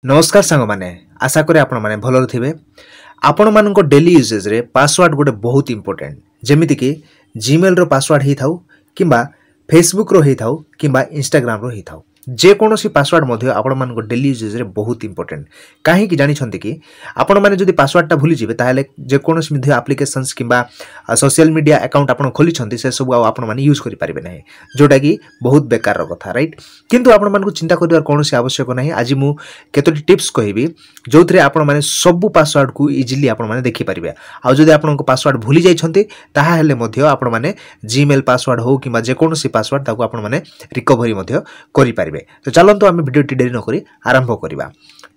नमस्कार सांग माने आशा करें आपण माने भलर थिबे। आपण मानको डेली यूजेज रे पासवर्ड गोटे बहुत इंपोर्टेंट जेमिति कि जीमेल रो पासवर्ड ही थाउ किंबा फेसबुक रो ही थाउ किंबा इंस्टाग्राम रो ही थाउ जे कोनोसी पासवर्ड मध्य आपण मानको डेली यूजेज रे बहुत इंपोर्टेंट काहे कि जानि छन्ते कि आपण माने जदि पासवर्ड टा भूली जिवे ताहेले जे कोनोसी मध्य एप्लीकेशंस किंबा सोशल मीडिया अकाउंट आपण खोली छन्ते से सब आपण माने यूज करि पारिबे नै जोटा कि बहुत बेकार रो कथा राइट। किंतु आपण मानको चिंता करिवार कोनोसी आवश्यक नै। आज मु केतोटी टिप्स कहिबी जोथरे आपण माने सब पासवर्ड को इजीली आपण माने देखि पारिबे। आ जदि आपनको पासवर्ड भूली जाई छन्ते ताहा हेले मध्य आपण माने जीमेल पासवर्ड हो किंबा जे कोनोसी पासवर्ड ताको आपण माने रिकवरी मध्य करि पारिबे। तो चलंतु आमे वीडियो टी डेरी न करी आरंभ करिबा।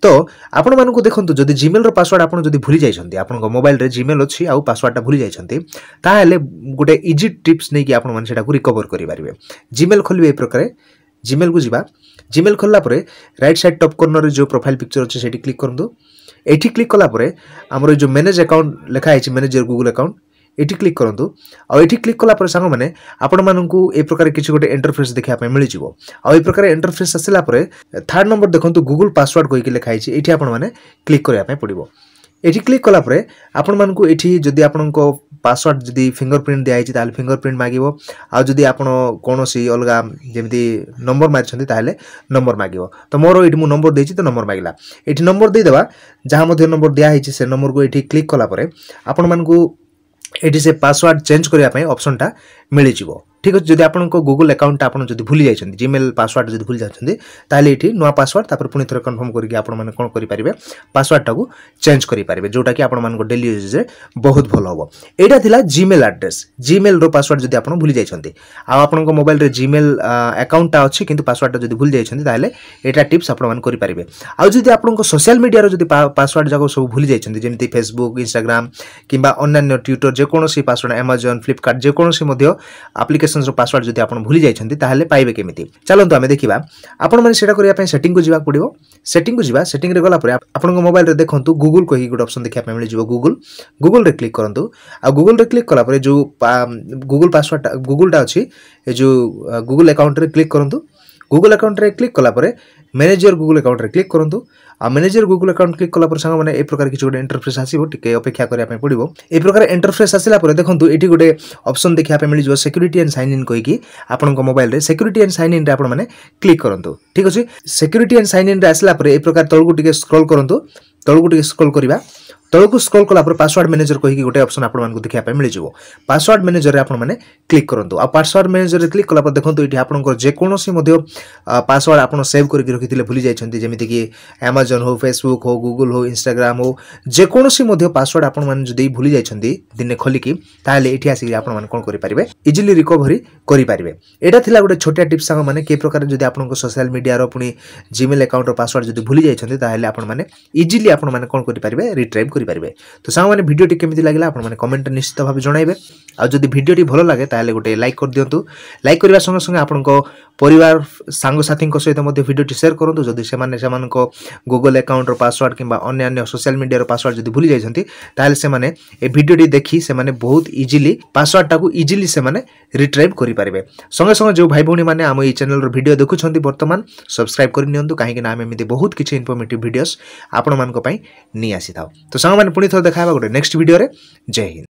तो आपण मानको देखंतु जदि जीमेल रो पासवर्ड आपण जदि भूली जाई छन्ते आपनको मोबाइल रे जीमेल अछि आ पासवर्ड टा भूली जाई छन्ते ताहा हेले गुटे इजी टिप्स नै कि आपण माने सेटा को रिकवर करि पारिबे। जीमेल खोलिबे ए प्रकार जीमेल को जिबा जीमेल खोलला परे राइट साइड टॉप कॉर्नर रे जो प्रोफाइल पिक्चर अछि सेठी क्लिक करंतु। एठी क्लिक कला परे हमर जो मैनेज अकाउंट लिखा है मैनेज योर गूगल अकाउंट एठी क्लिक करंतु। आ एठी क्लिक कला परे संग माने आपण माननकु ए प्रकार किछि गोटे इंटरफेस देखा पय मिलि जिवो। आ ए प्रकार इंटरफेस आसिला परे थर्ड नंबर देखंतु गूगल पासवर्ड कोइ कि लिखा है एठी आपण माने क्लिक करिया पय पड़िबो। एठी क्लिक कला परे आपण मानकु एठी जदि आपनको पासवर्ड जदि फिंगरप्रिंट दिया है ताले फिंगरप्रिंट मागिवो। आ जदि आपण कोनोसी अलगा जेमति नंबर मारि छथि ताले नंबर मागिवो। तो मोर एठी मु नंबर देछि तो नंबर मागिला एठी नंबर दे देबा जहा मध्ये नंबर दिया है से नंबर को एठी क्लिक कला परे आपण मानकु एठी से पासवर्ड चेंज करिया पय ऑप्शन टा मिलि जिवो। ठीक अछि। जदि आपनको गूगल अकाउंट आपण जदि भूली जाय छथि जीमेल पासवर्ड जदि भूली जाछथि ताले एठी नवा पासवर्ड तापर पुनी थरे कन्फर्म करिके आपण माने कोन करि परिबे पासवर्ड टाको चेंज करि परिबे जोटा कि आपण मानको डेली यूजेज रे बहुत भलो होबो। एटा थिला जीमेल एड्रेस जीमेल रो पासवर्ड जदि आपण भूली जाय छथि आ आपनको मोबाइल रे जीमेल अकाउंट टा अछि किंतु पासवर्ड जदि भूली जाय छथि ताले एटा टिप्स आपण मान करि परिबे। आ जदि आपनको सोशल मीडिया रो जदि पासवर्ड जाको सब भूली जाय छथि जेमति फेसबुक इंस्टाग्राम किंबा अन्य ट्विटर जे कोनोसी पासवर्ड अमेज़न फ्लिपकार्ट जे कोनोसी मध्य एप्लीकेशंस रो पासवर्ड जदि आपण भूली जाय छथि ताले पाइबे केमिति चलंतु आमे देखिबा। आपण माने सेटा करिया पय सेटिंग को जिबा पड़िबो। सेटिंग को जिबा सेटिंग रे गला परे आपनको मोबाइल रे देखंतु गूगल को ही गुड ऑप्शन देखिया पय मिलि जिवो। गूगल रे क्लिक करंतु। आ गूगल रे क्लिक कला परे जो गूगल पासवर्ड गूगल टा अछि ए जो गूगल अकाउंट रे क्लिक करंतु। गूगल अकाउंट रे क्लिक कला परे मैनेज योर गूगल अकाउंट रे क्लिक करंतु। आ manage your Google account click कला परे संग माने ए प्रकार किछ गोटे इंटरफेस आसीबो टिके अपेक्षा करिया पय पड़िबो। ए प्रकार इंटरफेस आसिला परे देखंतु एठी गोटे ऑप्शन देखिया पय मिलि जिवो सिक्योरिटी एंड साइन इन कहि कि आपनको मोबाइल रे सिक्योरिटी एंड साइन इन रे आपण माने क्लिक करंतु। ठीक अछि। सिक्योरिटी एंड साइन इन रे आसिला परे ए प्रकार तळगु टिके स्क्रॉल करंतु। तळगु टिके स्क्रॉल करिबा तळकु स्क्रॉल कला पर पासवर्ड मैनेजर कहि कि गोटे ऑप्शन आपण मानको देखिया पय मिलि जिवो। पासवर्ड मैनेजर रे आपण माने क्लिक करंतु। आ पासवर्ड मैनेजर रे क्लिक कला पर देखंतु एठी आपनको जे कोनोसी मध्य पासवर्ड आपण सेव करि रखिथिले भूली जाय छथि जेमिति कि अमेज़न हो फेसबुक हो गूगल हो इंस्टाग्राम हो जे कोनोसी मध्य पासवर्ड आपण माने जदि भूली जाय छथि दिने खोली कि ताले एठी आसी कि आपण माने कोन करि परिबे इजीली रिकवरी करि परिबे। एटा थिला गोटे छोटा टिप्स संग माने के प्रकार जदि आपनको सोशल मीडिया रो पुनी जीमेल अकाउंट रो पासवर्ड जदि भूली जाय छथि ताले आपण माने इजीली आपण माने कोन करि परिबे रिट्राइव करि परिबे। तो सांग माने वीडियो टी केमिति लागिला आपण माने कमेंट निश्चित भाबे जणाइबे। आ जदि वीडियो टी भलो लागे ताले गोटे लाइक कर दियंतु। लाइक करिवा संग संग आपनको परिवार सांग साथी को सहित मध्ये वीडियो टी शेयर करंतु। जदि सेमानको गूगल अकाउंट रो पासवर्ड किंबा अन्य सोशल मीडिया रो पासवर्ड जदि भूली जाय छथि ताले से माने ए वीडियो टी देखि से माने बहुत इजीली पासवर्ड टाको इजीली से माने रिट्राइव करि परिबे। संगे संगे जो भाई भौणी माने हम ई चैनल रो वीडियो देखु छथि वर्तमान सब्सक्राइब करि नियंतु काहे कि ना हम एमिति बहुत किछि इन्फॉर्मेटिव वीडियोस आपण मानको पई नि आसी थाउ। तो सांग माने पुनी थोर देखाबा गोटे नेक्स्ट वीडियो रे। जय हिंद।